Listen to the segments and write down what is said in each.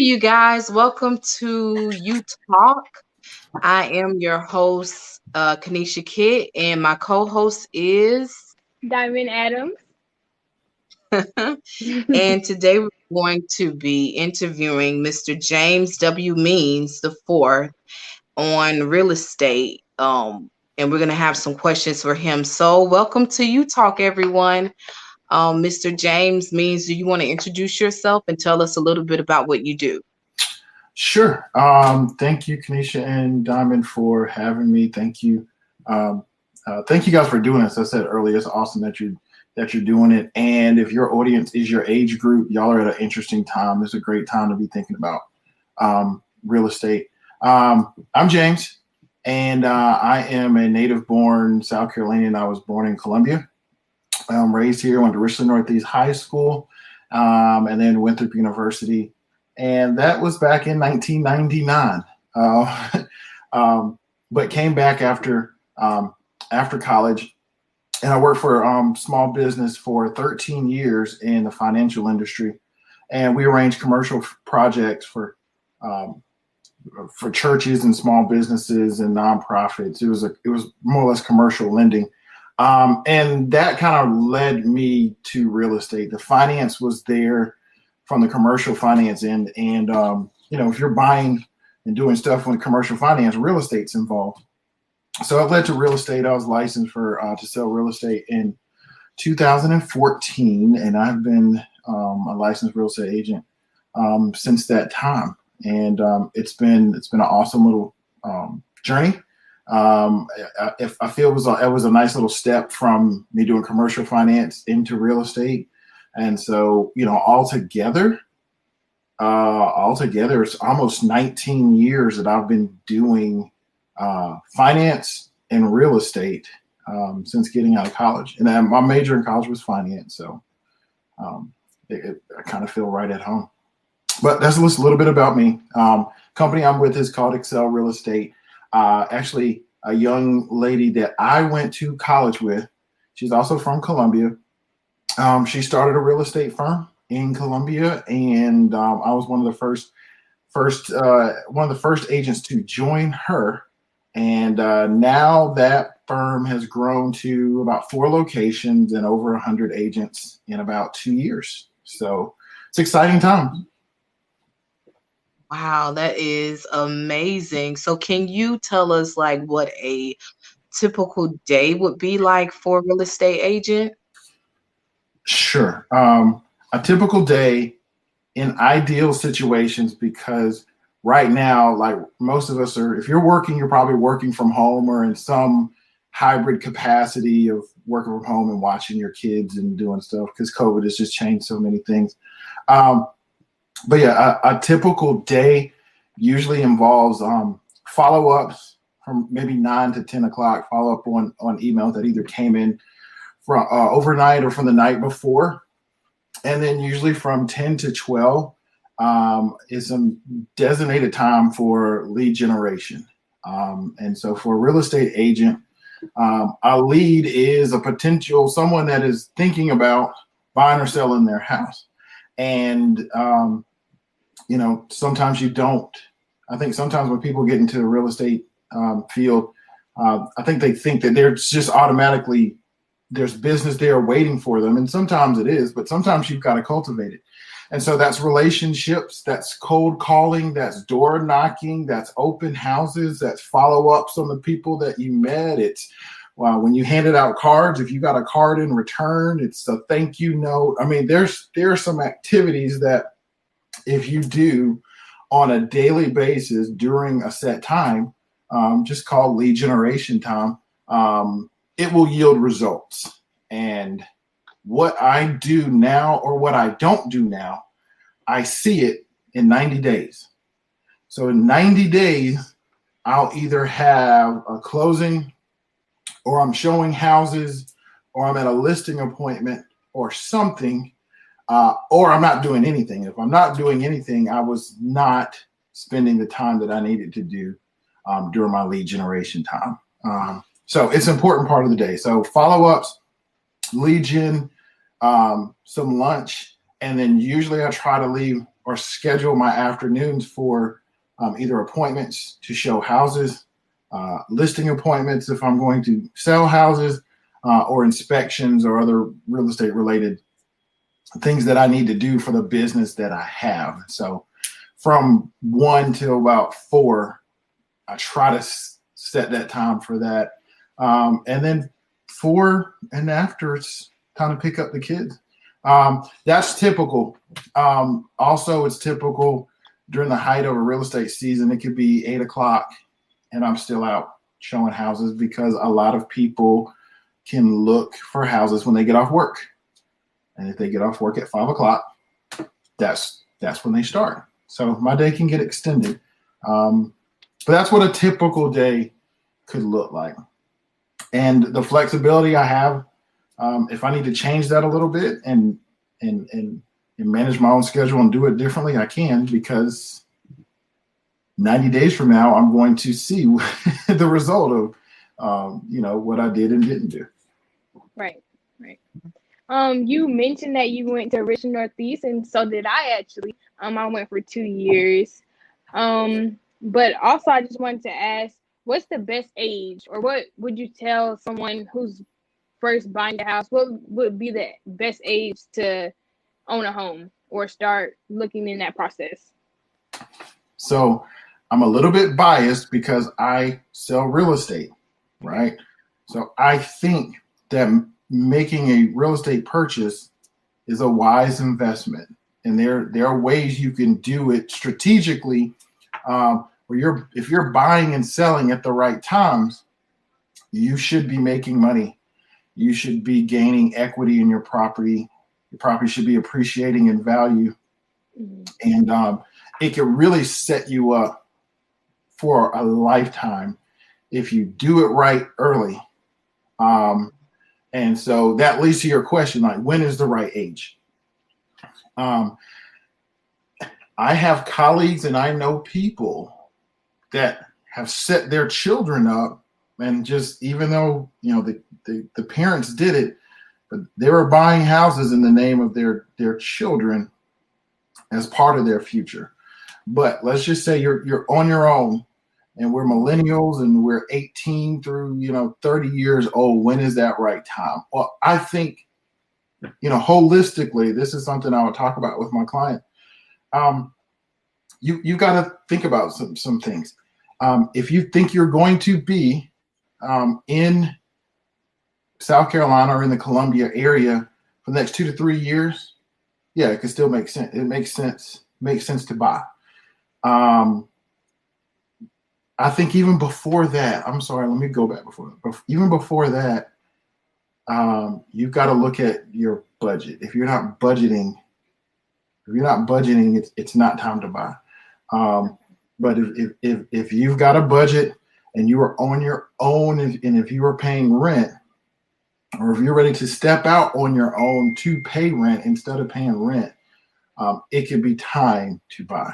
you guys. Welcome to You Talk. I am your host, Kanisha Kitt, and my co-host is. Diamond Adams. And today we're going to be interviewing Mr. James W. Means the fourth on real estate. And we're gonna have some questions for him. So, welcome to You Talk, everyone. Mr. James Means, do you want to introduce yourself and tell us a little bit about what you do? Sure. Thank you, Kanisha and Diamond, for having me. Thank you guys for doing this. I said earlier, it's awesome that you're doing it. And if your audience is your age group, y'all are at an interesting time. It's a great time to be thinking about real estate. I'm James, and I am a native-born South Carolinian. I was born in Columbia. I'm raised here. Went to Richland Northeast High School, and then Winthrop University. And that was back in 1999. But came back after college, and I worked for small business for 13 years in the financial industry, and we arranged commercial projects for churches and small businesses and nonprofits. It was more or less commercial lending, and that kind of led me to real estate. The finance was there from the commercial finance end. And, if you're buying and doing stuff with commercial finance, real estate's involved. So it led to real estate. I was licensed to sell real estate in 2014, and I've been a licensed real estate agent since that time. And it's been an awesome little journey. I feel it was a nice little step from me doing commercial finance into real estate. And so, altogether, it's almost 19 years that I've been doing finance and real estate since getting out of college. And then my major in college was finance, so I kind of feel right at home. But that's just a little bit about me. Company I'm with is called Excel Real Estate. Actually, a young lady that I went to college with, she's also from Columbia. She started a real estate firm in Columbia, and I was one of the first agents to join her. And now that firm has grown to about 4 locations and over 100 agents in about 2 years. So it's exciting time. Wow, that is amazing. So, can you tell us like what a typical day would be like for a real estate agent? Sure. A typical day in ideal situations, because right now, like most of us are, if you're working, you're probably working from home or in some hybrid capacity of working from home and watching your kids and doing stuff, because COVID has just changed so many things. But yeah, a typical day usually involves follow-ups from maybe 9 to 10 o'clock, follow up on emails that either came in from overnight or from the night before. And then usually from 10 to 12 is some designated time for lead generation. And so for a real estate agent, a lead is a potential someone that is thinking about buying or selling their house. And, sometimes you don't. I think sometimes when people get into the real estate field, I think they think that there's just automatically there's business there waiting for them. And sometimes it is, but sometimes you've got to cultivate it. And so that's relationships, that's cold calling, that's door knocking, that's open houses, that's follow-ups on the people that you met. It's when you handed out cards, if you got a card in return, it's a thank you note. I mean, there are some activities that if you do on a daily basis during a set time, just called lead generation time, it will yield results. And what I do now or what I don't do now, I see it in 90 days. So in 90 days, I'll either have a closing, or I'm showing houses, or I'm at a listing appointment or something, or I'm not doing anything. If I'm not doing anything, I was not spending the time that I needed to do during my lead generation time. So it's an important part of the day. So follow-ups, lead gen, some lunch, and then usually I try to leave or schedule my afternoons for either appointments to show houses, listing appointments if I'm going to sell houses, or inspections or other real estate related things that I need to do for the business that I have. So from 1 till about 4, I try to set that time for that. And then 4 and after, it's time to pick up the kids. That's typical. Also, it's typical during the height of a real estate season. It could be 8 o'clock and I'm still out showing houses because a lot of people can look for houses when they get off work. And if they get off work at 5 o'clock, that's when they start. So my day can get extended. But that's what a typical day could look like. And the flexibility I have, if I need to change that a little bit and manage my own schedule and do it differently, I can, because 90 days from now, I'm going to see the result of, what I did and didn't do. Right. You mentioned that you went to Rich Northeast, and so did I actually. I went for 2 years. But also I just wanted to ask, what's the best age, or what would you tell someone who's first buying a house? What would be the best age to own a home or start looking in that process? So I'm a little bit biased because I sell real estate, right? So I think that making a real estate purchase is a wise investment. And there are ways you can do it strategically, where if you're buying and selling at the right times, you should be making money. You should be gaining equity in your property. Your property should be appreciating in value. And it can really set you up for a lifetime if you do it right early. And so that leads to your question, like, when is the right age? I have colleagues and I know people that have set their children up, and just, even though, the parents did it, but they were buying houses in the name of their children as part of their future. But let's just say you're on your own, and we're millennials and we're 18 through 30 years old. When is that right time? Well, I think, holistically, this is something I would talk about with my client. You got to think about some things. If you think you're going to be in South Carolina or in the Columbia area for the next 2 to 3 years, yeah, it can still make sense. It makes sense to buy. I think even before that, I'm sorry, let me go back even before that, you've got to look at your budget. If you're not budgeting, it's not time to buy. But if you've got a budget and you are on your own, and if you are paying rent, or if you're ready to step out on your own to pay rent instead of paying rent, it can be time to buy.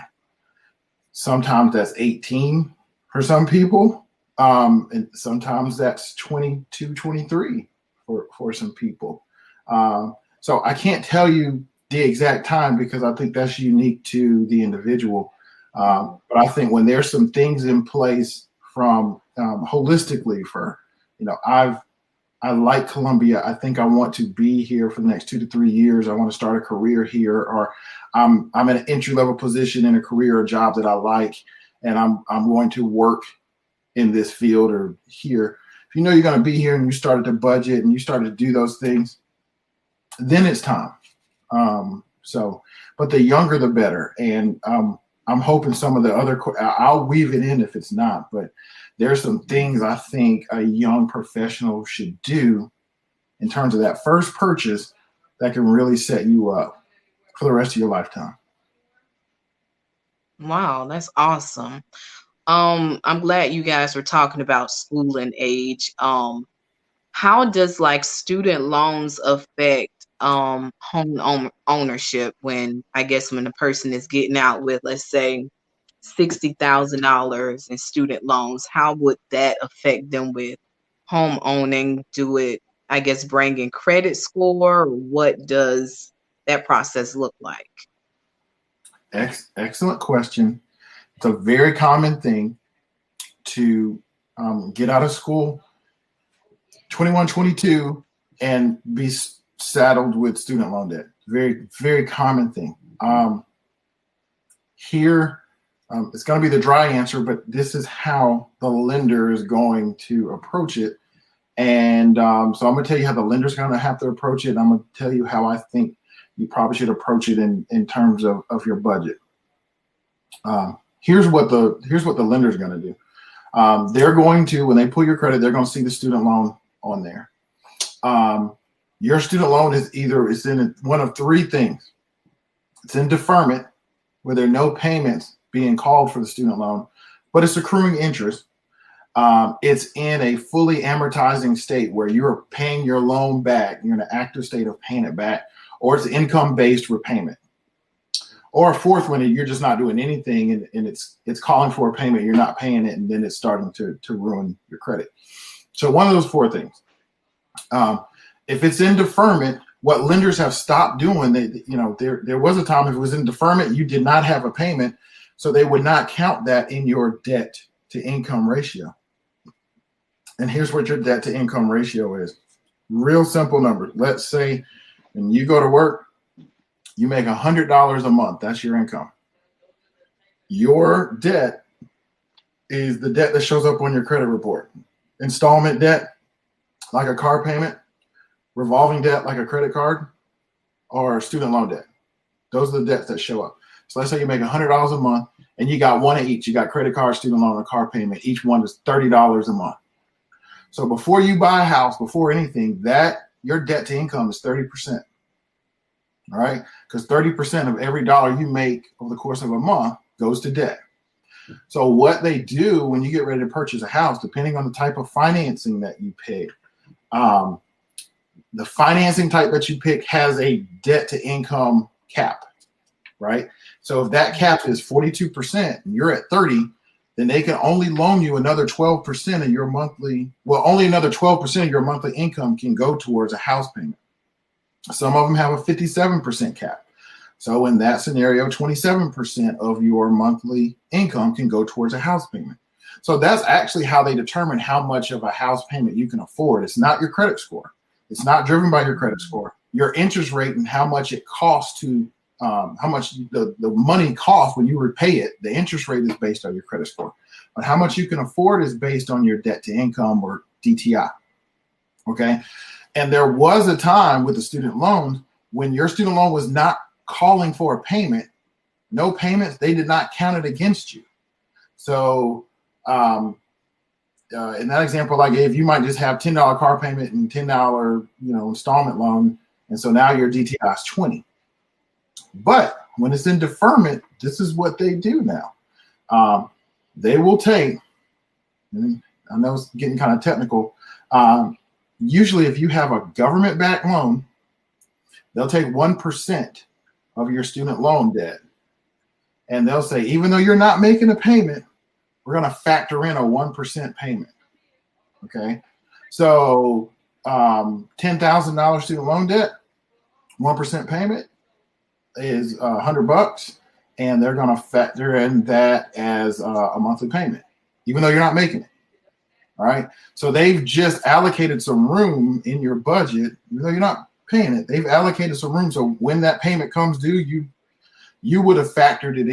Sometimes that's 18 for some people, and sometimes that's 22, 23 for some people. So I can't tell you the exact time because I think that's unique to the individual. But I think when there's some things in place from holistically I like Columbia. I think I want to be here for the next 2 to 3 years. I want to start a career here, or I'm in an entry level position in a career or job that I like, and I'm going to work in this field or here. If you know you're going to be here and you started to budget and you started to do those things, then it's time. But the younger the better. And I'm hoping some of the other, I'll weave it in if it's not, but there's some things I think a young professional should do in terms of that first purchase that can really set you up for the rest of your lifetime. Wow, that's awesome. I'm glad you guys were talking about school and age. How does like student loans affect ownership when the person is getting out with, let's say, $60,000 in student loans? How would that affect them with home owning? Do it, bring in credit score? What does that process look like? Excellent question. It's a very common thing to get out of school 21, 22 and be saddled with student loan debt. Very, very common thing. Here, it's going to be the dry answer, but this is how the lender is going to approach it. And so I'm going to tell you how the lender's going to have to approach it. I'm going to tell you how I think you probably should approach it in terms of your budget. Here's what the lender's going to do. They're going to, when they pull your credit, they're going to see the student loan on there. Your student loan is it's in one of three things. It's in deferment, where there are no payments being called for the student loan, but it's accruing interest. It's in a fully amortizing state where you're paying your loan back. You're in an active state of paying it back, or it's income-based repayment. Or a fourth one, you're just not doing anything and it's calling for a payment, you're not paying it, and then it's starting to ruin your credit. So one of those four things. If it's in deferment, what lenders have stopped doing, there was a time if it was in deferment, you did not have a payment, so they would not count that in your debt to income ratio. And here's what your debt to income ratio is. Real simple numbers. Let's say when you go to work, you make $100 a month. That's your income. Your debt is the debt that shows up on your credit report. Installment debt, like a car payment, revolving debt, like a credit card, or student loan debt. Those are the debts that show up. So let's say you make $100 a month and you got one of each. You got credit card, student loan, and car payment. Each one is $30 a month. So before you buy a house, before anything, your debt to income is 30%. All right? Because 30% of every dollar you make over the course of a month goes to debt. So what they do when you get ready to purchase a house, depending on the type of financing that you pick, the financing type that you pick has a debt to income cap, right? So if that cap is 42% and you're at 30, then they can only loan you another 12% of your monthly, only another 12% of your monthly income can go towards a house payment. Some of them have a 57% cap. So in that scenario, 27% of your monthly income can go towards a house payment. So that's actually how they determine how much of a house payment you can afford. It's not your credit score. It's not driven by your credit score. Your interest rate and how much it costs to, how much the money costs when you repay it, the interest rate is based on your credit score. But how much you can afford is based on your debt to income, or DTI. Okay. And there was a time with the student loans when your student loan was not calling for a payment, no payments, they did not count it against you. So in that example I gave, you might just have $10 car payment and $10 installment loan, and so now your DTI is 20. But when it's in deferment, this is what they do now. They will take, and I know it's getting kind of technical, usually if you have a government-backed loan, they'll take 1% of your student loan debt, and they'll say, even though you're not making a payment, we're going to factor in a 1% payment. Okay, so $10,000 student loan debt, 1% payment is $100, and they're going to factor in that as a monthly payment, even though you're not making it. All right, so they've just allocated some room in your budget, even though you're not paying it. They've allocated some room, so when that payment comes due, you would have factored it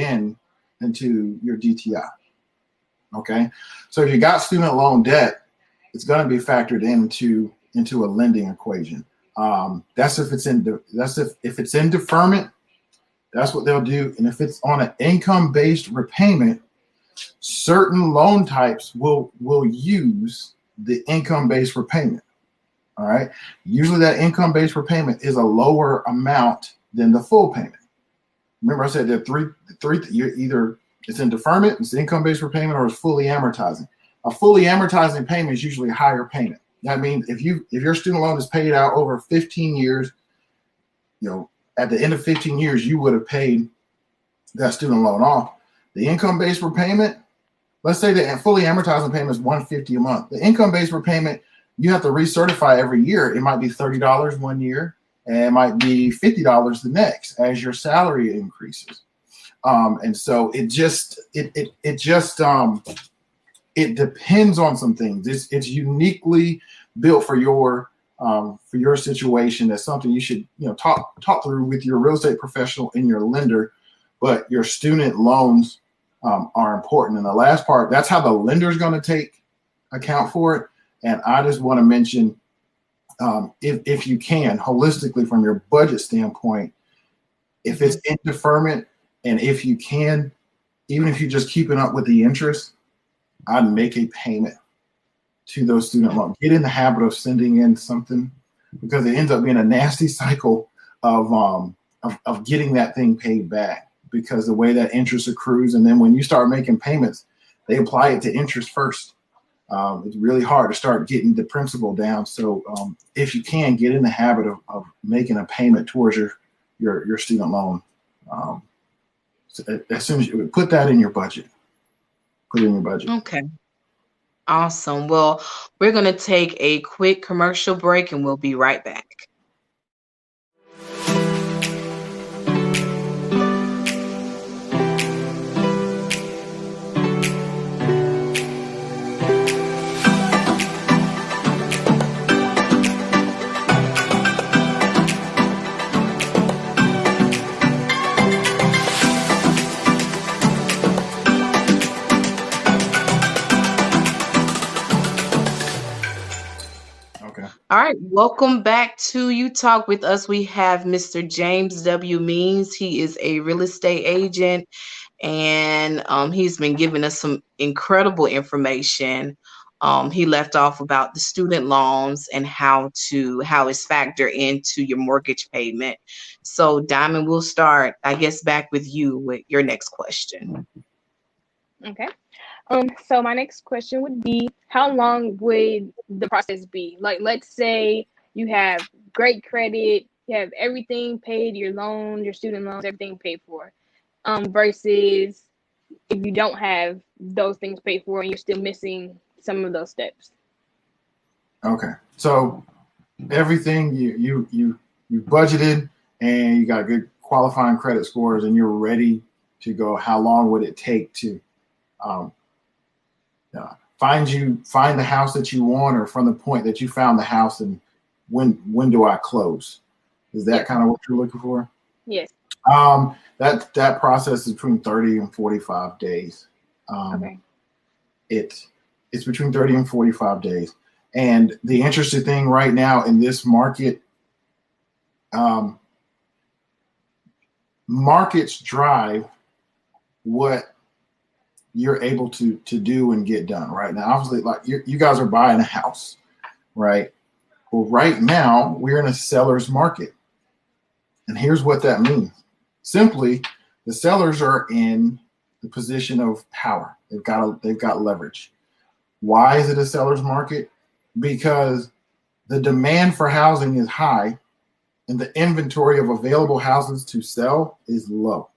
into your DTI. Okay, so if you got student loan debt, it's going to be factored into a lending equation. That's if it's in deferment. That's what they'll do. And if it's on an income-based repayment, certain loan types will use the income-based repayment. All right. Usually that income-based repayment is a lower amount than the full payment. Remember, I said there are three. You're either it's in deferment, it's income-based repayment, or it's fully amortizing. A fully amortizing payment is usually a higher payment. That means if your student loan is paid out over 15 years, at the end of 15 years, you would have paid that student loan off. The income-based repayment, let's say the fully amortizing payment is $150 a month. The income-based repayment, you have to recertify every year. It might be $30 one year, and it might be $50 the next as your salary increases. And so it just it depends on some things. It's uniquely built for your situation. That's something you should talk through with your real estate professional and your lender. But your student loans are important. And the last part, that's how the lender is going to take account for it. And I just want to mention, if you can, holistically from your budget standpoint, if it's in deferment, and if you can, even if you're just keeping up with the interest, I'd make a payment to those student loans. Get in the habit of sending in something, because it ends up being a nasty cycle of getting that thing paid back, because the way that interest accrues, and then when you start making payments, they apply it to interest first. It's really hard to start getting the principal down. So if you can, get in the habit of making a payment towards your student loan. So as soon as you put that in your budget, put it in your budget. Okay. Awesome. Well, we're going to take a quick commercial break and we'll be right back. All right, welcome back to You Talk with Us. We have Mr. James W. Means. He is a real estate agent, and he's been giving us some incredible information. He left off about the student loans and how it's factored into your mortgage payment. So, Diamond, we'll start, I guess, back with you with your next question. Okay. So my next question would be, how long would the process be? Like, let's say you have great credit, you have everything paid, your loan, your student loans, everything paid for, versus if you don't have those things paid for and you're still missing some of those steps. Okay. So everything you budgeted, and you got good qualifying credit scores, and you're ready to go. How long would it take to find the house that you want, or from the point that you found the house, and when do I close? Is that kind of what you're looking for? Yes. That process is between 30 and 45 days. Okay. It's between 30 and 45 days. And the interesting thing right now in this market, markets drive what you're able to do and get done right now. Obviously, like you guys are buying a house, right? Well, right now we're in a seller's market. And here's what that means. Simply, the sellers are in the position of power. They've got leverage. Why is it a seller's market? Because the demand for housing is high and the inventory of available houses to sell is low.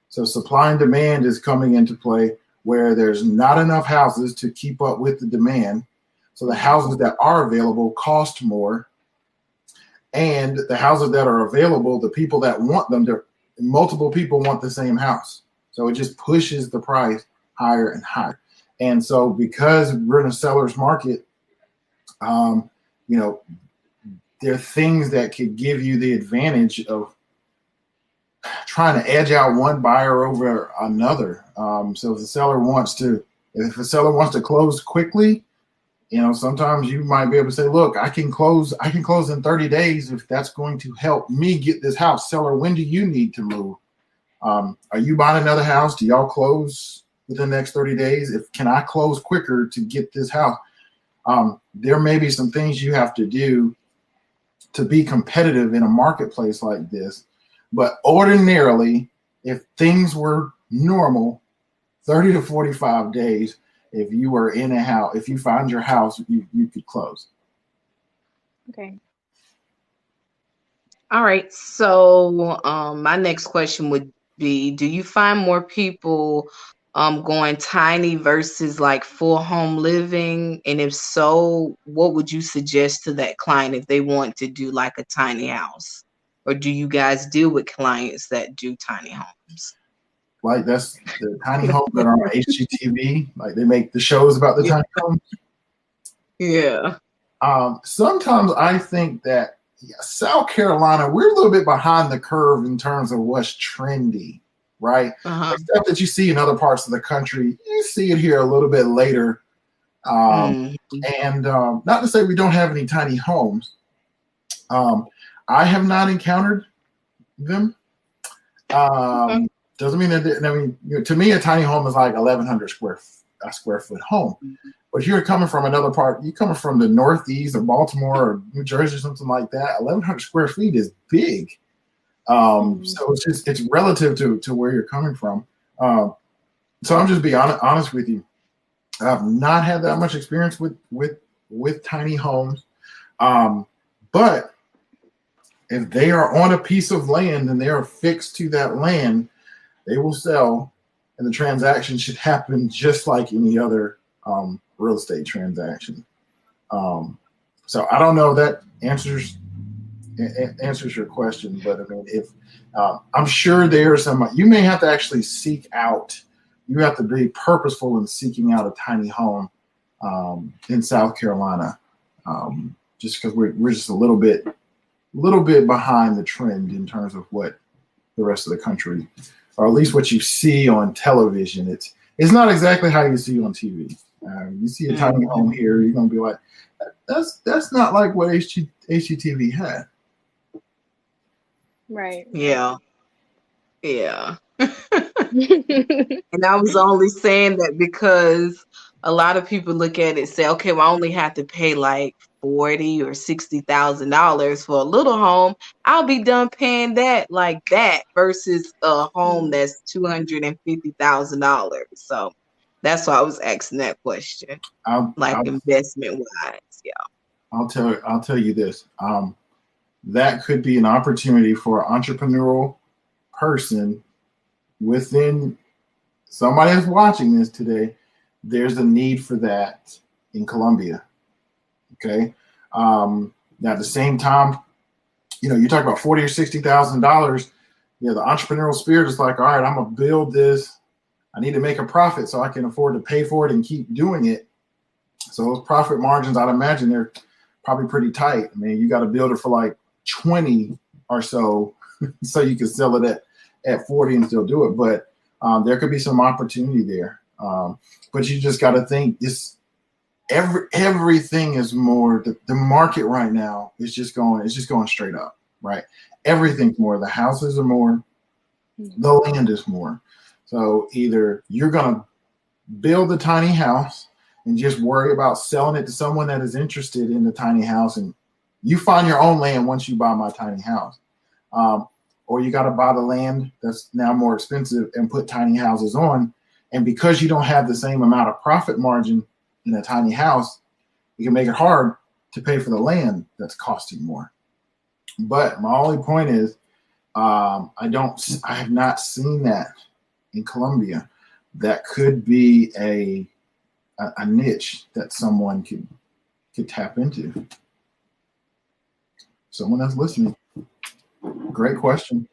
So supply and demand is coming into play, where there's not enough houses to keep up with the demand. So the houses that are available cost more. And the houses that are available, the people that want them, multiple people want the same house. So it just pushes the price higher and higher. And so because we're in a seller's market, there are things that could give you the advantage of trying to edge out one buyer over another. So if a seller wants to close quickly, sometimes you might be able to say, look, I can close in 30 days if that's going to help me get this house. Seller, when do you need to move? Are you buying another house? Do y'all close within the next 30 days? Can I close quicker to get this house? There may be some things you have to do to be competitive in a marketplace like this. But ordinarily, if things were normal, 30 to 45 days, if you were in a house, if you found your house, you could close. Okay. All right. So my next question would be, do you find more people going tiny versus like full home living? And if so, what would you suggest to that client if they want to do like a tiny house? Or do you guys deal with clients that do tiny homes? Like that's the tiny homes that are on HGTV. Like they make the shows about the Yeah. tiny homes. Yeah. Sometimes I think that South Carolina, we're a little bit behind the curve in terms of what's trendy, right? Uh-huh. Like stuff that you see in other parts of the country, you see it here a little bit later. Mm. And not to say we don't have any tiny homes. I have not encountered them. Okay. Doesn't mean that. I mean, to me, a tiny home is like 1,100 square foot home. But you're coming from another part. You're coming from the Northeast or Baltimore or New Jersey or something like that. 1,100 square feet is big. So it's relative to where you're coming from. So I'm just being honest with you. I've not had that much experience with tiny homes, but if they are on a piece of land and they are fixed to that land, they will sell, and the transaction should happen just like any other real estate transaction. So I don't know if that answers your question, but I mean, if I'm sure there's some, you may have to actually seek out. You have to be purposeful in seeking out a tiny home in South Carolina, just because we're just a little bit behind the trend in terms of what the rest of the country, or at least what you see on television. It's not exactly how you see on TV. You see a tiny home here, you're gonna be like, that's not like what HGTV had. Right. Yeah. Yeah. And I was only saying that because a lot of people look at it and say, okay, well, I only have to pay like $40,000 or $60,000 for a little home. I'll be done paying that like that versus a home that's $250,000. So that's why I was asking that question, investment wise. Yeah. I'll tell you this. That could be an opportunity for an entrepreneurial person within somebody that's watching this today. There's a need for that in Colombia. Okay. Now at the same time, you talk about $40,000 or $60,000. The entrepreneurial spirit is like, all right, I'm gonna build this. I need to make a profit so I can afford to pay for it and keep doing it. So those profit margins, I'd imagine they're probably pretty tight. I mean, you got to build it for like 20 or so, so you can sell it at 40 and still do it. But there could be some opportunity there. But you just got to think this. Everything is more. The market right now is just going. It's just going straight up. Right. Everything's more. The houses are more. The land is more. So either you're gonna build a tiny house and just worry about selling it to someone that is interested in the tiny house, and you find your own land once you buy my tiny house, or you got to buy the land that's now more expensive and put tiny houses on. And because you don't have the same amount of profit margin in a tiny house, you can make it hard to pay for the land that's costing more. But my only point is, I have not seen that in Colombia. That could be a niche that someone could tap into. Someone that's listening. Great question.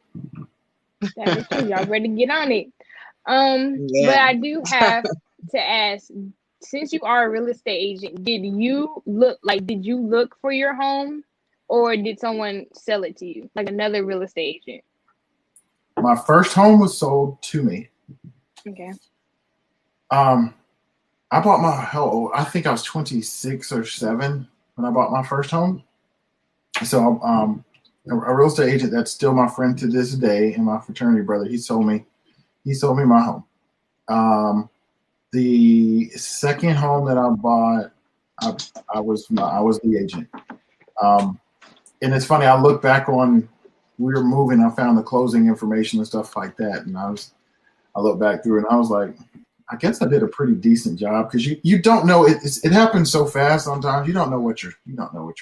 That is true. Y'all ready to get on it. Yeah. But I do have to ask, since you are a real estate agent, did you look for your home, or did someone sell it to you, like another real estate agent? My first home was sold to me. Okay. I bought I think I was 26 or 7 when I bought my first home. So a real estate agent that's still my friend to this day, and my fraternity brother, he sold me my home. The second home that I bought, I was the agent. And it's funny, I look back on, we were moving, I found the closing information and stuff like that, and I look back through and I was like, I guess I did a pretty decent job, because you don't know, it happens so fast sometimes. You don't know what you're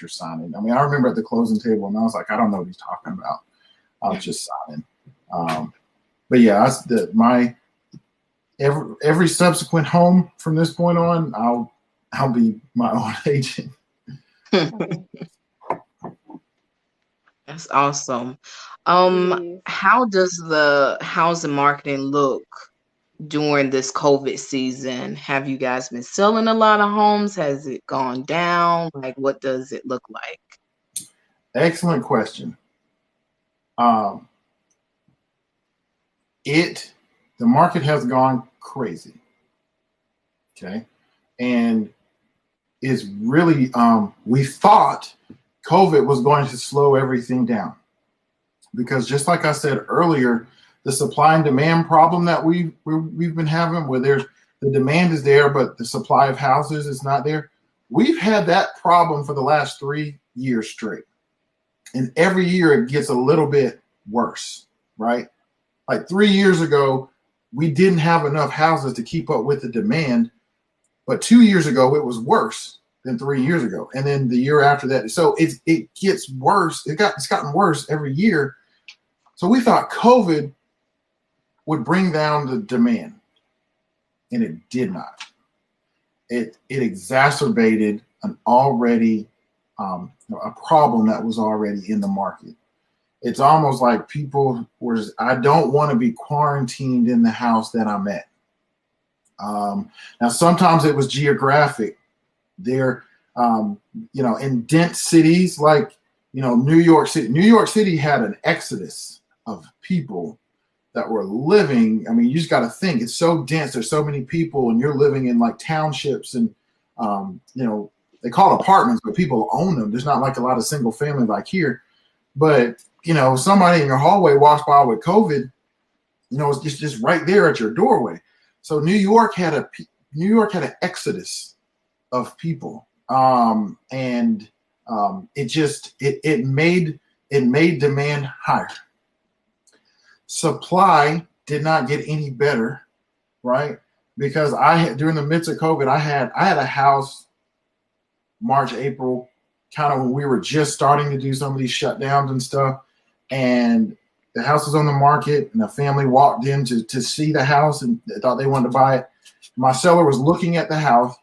signing. I mean, I remember at the closing table and I was like, I don't know what he's talking about. I was just signing. But yeah, every subsequent home from this point on, I'll be my own agent. Okay. That's awesome. It is. How does the housing marketing look during this COVID season? Have you guys been selling a lot of homes? Has it gone down? Like, what does it look like? Excellent question. Um, it the market has gone crazy. Okay, and is really we thought COVID was going to slow everything down because just like I said earlier, the supply and demand problem that we've been having, where there's the demand is there, but the supply of houses is not there. We've had that problem for the last 3 years straight, and every year it gets a little bit worse, right? Like 3 years ago, we didn't have enough houses to keep up with the demand, but 2 years ago it was worse than 3 years ago, and then the year after that. So it gets worse. It's gotten worse every year. So we thought COVID would bring down the demand, and it did not. It exacerbated an already a problem that was already in the market. It's almost like people were, I don't want to be quarantined in the house that I'm at. Now, sometimes it was geographic. There, in dense cities like, New York City. New York City had an exodus of people that were living. I mean, you just got to think, it's so dense. There's so many people, and you're living in like townships, and they call it apartments, but people own them. There's not like a lot of single family like here. But somebody in your hallway walks by with COVID, it's just right there at your doorway. So New York had an exodus of people, and it made demand higher. Supply did not get any better, right? Because during the midst of COVID, I had a house March, April, kind of when we were just starting to do some of these shutdowns and stuff, and the house was on the market, and a family walked in to see the house, and they thought they wanted to buy it. My seller was looking at the house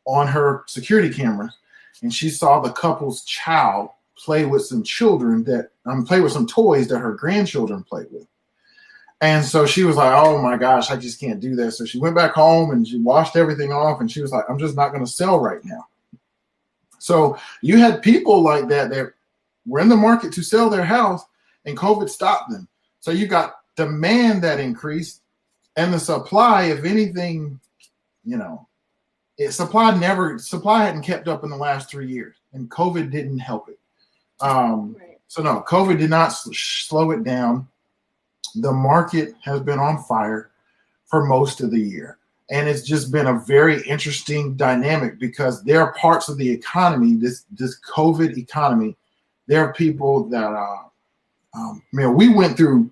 on her security camera, and she saw the couple's child play with some toys that her grandchildren played with. And so she was like, oh my gosh, I just can't do this. So she went back home and she washed everything off, and she was like, I'm just not going to sell right now. So you had people like that were in the market to sell their house, and COVID stopped them. So you got demand that increased, and the supply, if anything, supply hadn't kept up in the last 3 years, and COVID didn't help it. Right. So no, COVID did not slow it down. The market has been on fire for most of the year. And it's just been a very interesting dynamic, because there are parts of the economy, this COVID economy, there are people that, we went through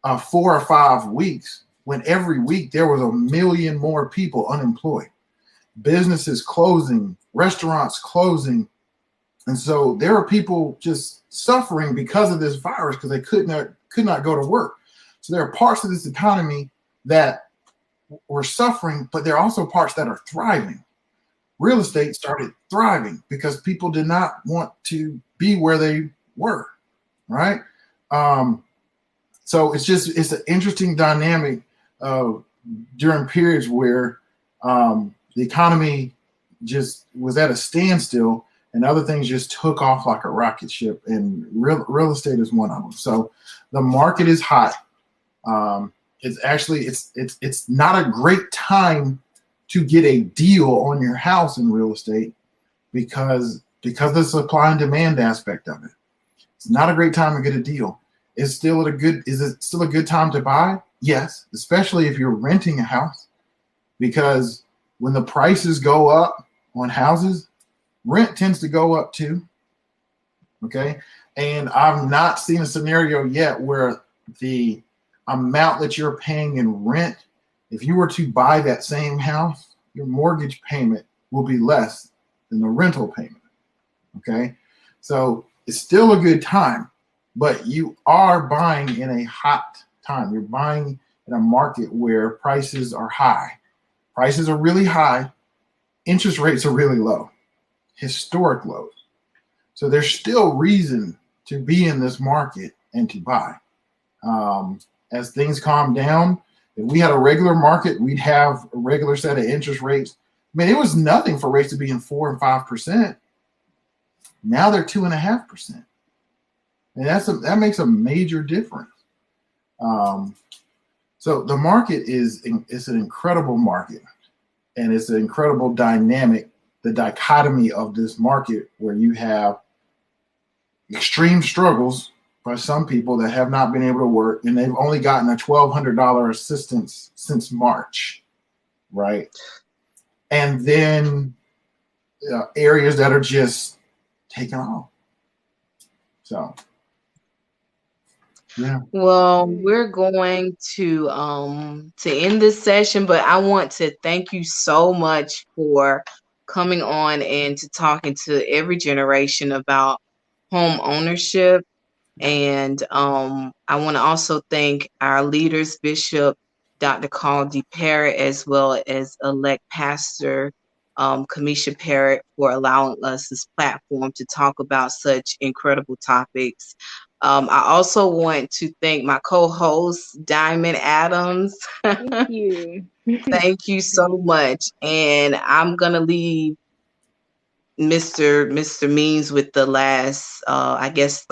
4 or 5 weeks when every week there was 1 million more people unemployed, businesses closing, restaurants closing. And so there are people just suffering because of this virus, because they could not go to work. So there are parts of this economy that were suffering, but there are also parts that are thriving. Real estate started thriving because people did not want to be where they were, right? So it's an interesting dynamic during periods where the economy just was at a standstill, and other things just took off like a rocket ship, and real estate is one of them. So the market is hot. It's not a great time to get a deal on your house in real estate because of the supply and demand aspect of it. It's not a great time to get a deal. Is it still a good time to buy? Yes, especially if you're renting a house, because when the prices go up on houses, rent tends to go up too. Okay. And I've not seen a scenario yet where the amount that you're paying in rent, if you were to buy that same house, your mortgage payment will be less than the rental payment. Okay. So it's still a good time, but you are buying in a hot time. You're buying in a market where prices are high. Prices are really high. Interest rates are really low, historic lows. So there's still reason to be in this market and to buy. As things calm down, if we had a regular market, we'd have a regular set of interest rates. I mean, it was nothing for rates to be in 4 and 5%. Now they're 2.5%, and that makes a major difference. So the market it's an incredible market, and it's an incredible dynamic. The dichotomy of this market, where you have extreme struggles by some people that have not been able to work, and they've only gotten a $1,200 assistance since March, right? And then areas that are just taken off. So, yeah. Well, we're going to end this session, but I want to thank you so much for coming on and to talking to every generation about home ownership. And I want to also thank our leaders, Bishop Dr. Carl D. Parrott, as well as elect Pastor Kamisha Parrott, for allowing us this platform to talk about such incredible topics. I also want to thank my co-host, Diamond Adams. Thank you. Thank you so much. And I'm going to leave Mr. Means with the last, I guess,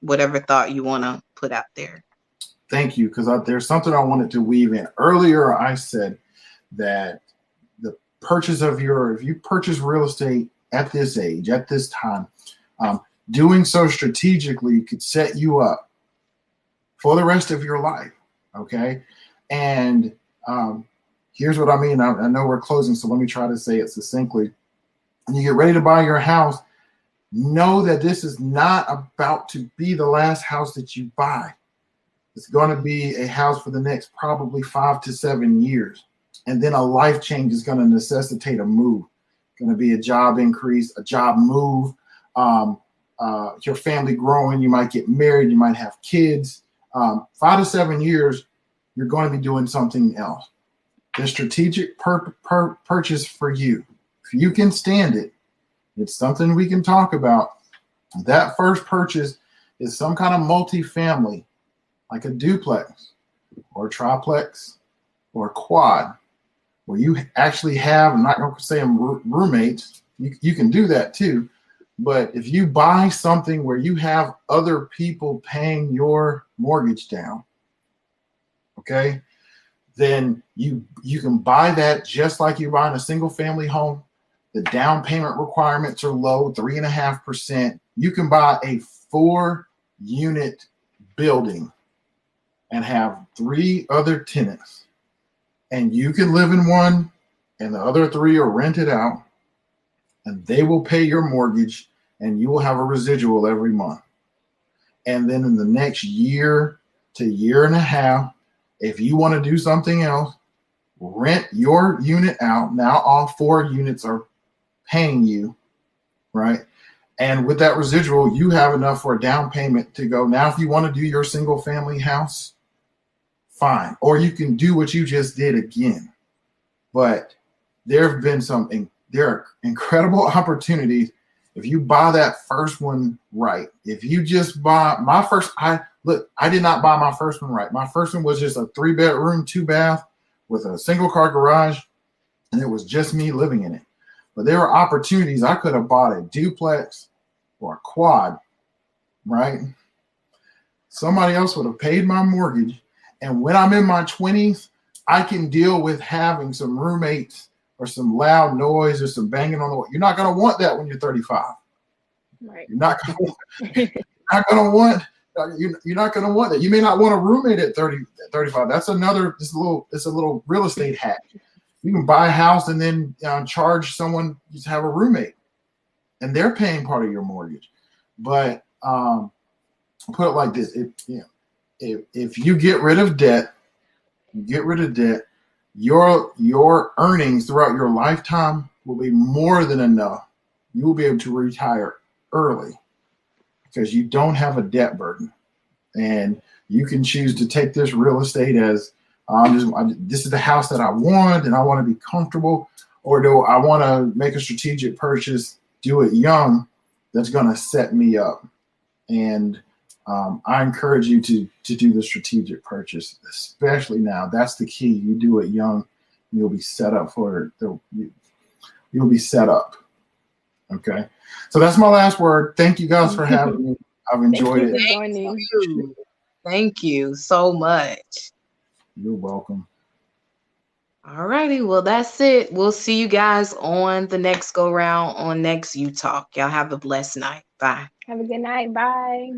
whatever thought you want to put out there. Thank you, because there's something I wanted to weave in. Earlier, I said that the purchase if you purchase real estate at this age, at this time, doing so strategically could set you up for the rest of your life, okay? And here's what I mean. I know we're closing, so let me try to say it succinctly. When you get ready to buy your house, know that this is not about to be the last house that you buy. It's going to be a house for the next probably 5 to 7 years. And then a life change is going to necessitate a move. Going to be a job increase, a job move, your family growing. You might get married. You might have kids. 5 to 7 years, you're going to be doing something else. The strategic purchase for you, if you can stand it, it's something we can talk about. That first purchase is some kind of multifamily, like a duplex or a triplex or a quad, where you actually have, I'm not going to say them roommates, you can do that too, but if you buy something where you have other people paying your mortgage down, okay, then you can buy that just like you're buying a single family home. The down payment requirements are low, 3.5%. You can buy a 4-unit building and have 3 other tenants, and you can live in one, and the other 3 are rented out, and they will pay your mortgage, and you will have a residual every month. And then in the next year to year and a half, if you want to do something else, rent your unit out. Now all 4 units are paying you, right? And with that residual, you have enough for a down payment to go. Now, if you want to do your single family house, fine. Or you can do what you just did again. But there are incredible opportunities if you buy that first one right. If you just buy I did not buy my first one right. My first one was just a 3-bedroom, 2-bath with a single car garage, and it was just me living in it. But there were opportunities. I could have bought a duplex or a quad, right? Somebody else would have paid my mortgage. And when I'm in my 20s, I can deal with having some roommates or some loud noise or some banging on the wall. You're not going to want that when you're 35. Right. You're not going to want that. You may not want a roommate at 30, 35. That's a little real estate hack. You can buy a house and then charge someone to have a roommate, and they're paying part of your mortgage. But put it like this: if you get rid of debt, your earnings throughout your lifetime will be more than enough. You will be able to retire early because you don't have a debt burden, and you can choose to take this real estate as this is the house that I want, and I want to be comfortable, or do I want to make a strategic purchase, do it young, that's going to set me up And I encourage you to do the strategic purchase, especially now. That's the key. You do it young, you'll be set up for you'll be set up. Okay. So that's my last word. Thank you guys for having me. I've Thank enjoyed you it. for joining. Thank you so much. You're welcome. All righty. Well, that's it. We'll see you guys on the next go round on next U Talk. Y'all have a blessed night. Bye. Have a good night. Bye.